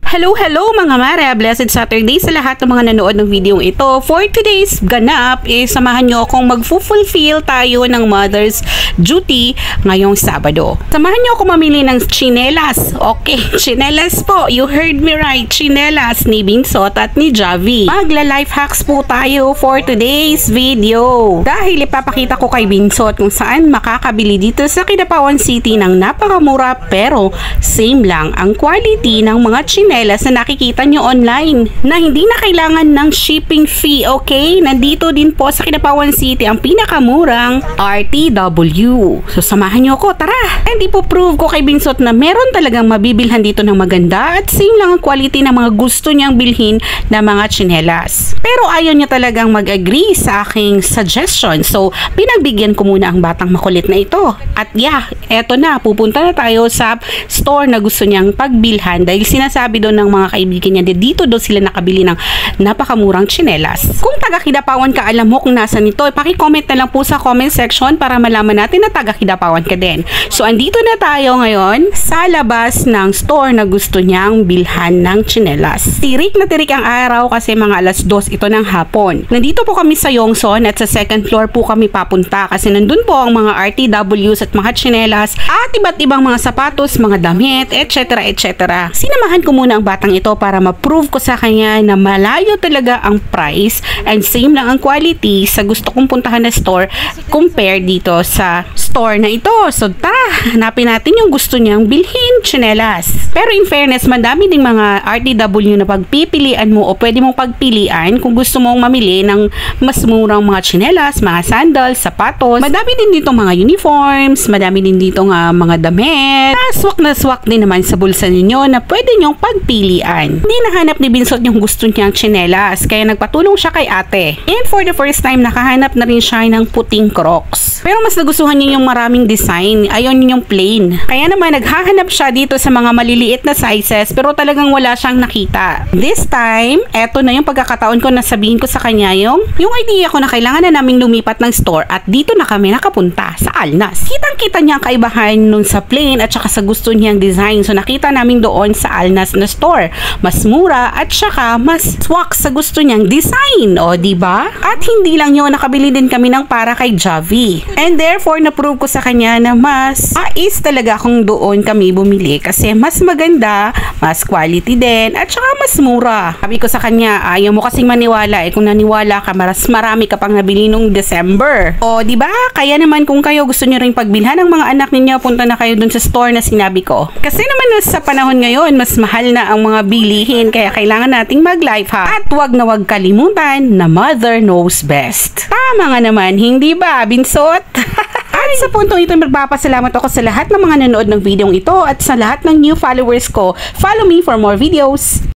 Hello mga mare! Blessed Saturday sa lahat ng mga nanood ng video ito. For today's ganap, samahan nyo akong mag-fulfill tayo ng mother's duty ngayong Sabado. Samahan nyo ako mamili ng chinelas. Okay, chinelas po. You heard me right. Chinelas ni Binsot at ni Javi. Magla-life hacks po tayo for today's video. Dahil ipapakita ko kay Binsot kung saan makakabili dito sa Kidapawan City ng napakamura pero same lang ang quality ng mga chinelas na nakikita nyo online na hindi na kailangan ng shipping fee, okay? Nandito din po sa Kidapawan City ang pinakamurang RTW. So samahan nyo ako, tara! And ipo-prove ko kay Binsot na meron talagang mabibilhan dito ng maganda at same lang ang quality ng mga gusto niyang bilhin na mga chinelas. Pero ayaw niya talagang mag-agree sa aking suggestion. So pinagbigyan ko muna ang batang makulit na ito. At yeah, eto na, pupunta na tayo sa store na gusto niyang pagbilhan dahil sinasabi doon ng mga kaibigan niya dito daw sila nakabili ng napakamurang tsinelas. Kung taga Kidapawan ka, alam mo kung nasa nito, paki-comment na lang po sa comment section para malaman natin na taga Kidapawan ka din. So andito na tayo ngayon sa labas ng store na gusto niyang bilhan ng tsinelas. Tirik na tirik ang araw kasi mga 2:00 ito ng hapon. Nandito po kami sa Yongson at sa second floor po kami papunta kasi nandun po ang mga RTWs at mga tsinelas at iba't ibang mga sapatos, mga damit, etc. etc. Sinamahan ko muna ang batang ito para ma-prove ko sa kanya na malayo talaga ang price and same lang ang quality sa gusto kong puntahan na store compare dito sa store na ito. So tara, hanapin natin yung gusto niyang bilhin, tsinelas. Pero in fairness, madami ding mga RTW na pagpipilian mo o pwede mong pagpilian kung gusto mong mamili ng mas murang mga tsinelas, mga sandals, sapatos. Madami din dito mga uniforms, madami din dito nga mga damit. Swak na swak din naman sa bulsa ninyo na pwede nyong pagpilian. Hindi nahanap ni Binsot yung gusto niyang tsinelas kaya nagpatulong siya kay ate. And for the first time, nakahanap na rin siya ng puting Crocs. Pero mas nagustuhan niya yung maraming design. Ayaw niya yung plain. Kaya naman naghahanap siya dito sa mga maliliit na sizes pero talagang wala siyang nakita. This time, eto na yung pagkakataon ko na sabihin ko sa kanya yung idea ko na kailangan na naming lumipat ng store at dito na kami nakapunta sa Alnas. Kitang-kita niya ang kaibahan nun sa plain at saka sa gusto niyang design. So nakita namin doon sa Alnas na store. Mas mura at saka mas swak sa gusto niyang design. O, diba? At hindi lang yun, nakabili din kami ng para kay Javi. And therefore, na-prove ko sa kanya na mas talaga kung doon kami bumili kasi mas maganda, mas quality din, at saka mas mura. Sabi ko sa kanya, ayaw mo kasing maniwala. Kung naniwala ka, mas marami ka pang nabili nung December. O, diba? Kaya naman kung kayo gusto nyo rin pagbilhan ng mga anak ninyo, punta na kayo dun sa store na sinabi ko. Kasi naman sa panahon ngayon, mas mahal na ang mga bilihin kaya kailangan nating mag-life hack. At wag na wag kalimutan na mother knows best. Tama nga naman, hindi ba, Binsot? At sa puntong ito, magpapasalamat ako sa lahat ng mga nanood ng video ito at sa lahat ng new followers ko. Follow me for more videos.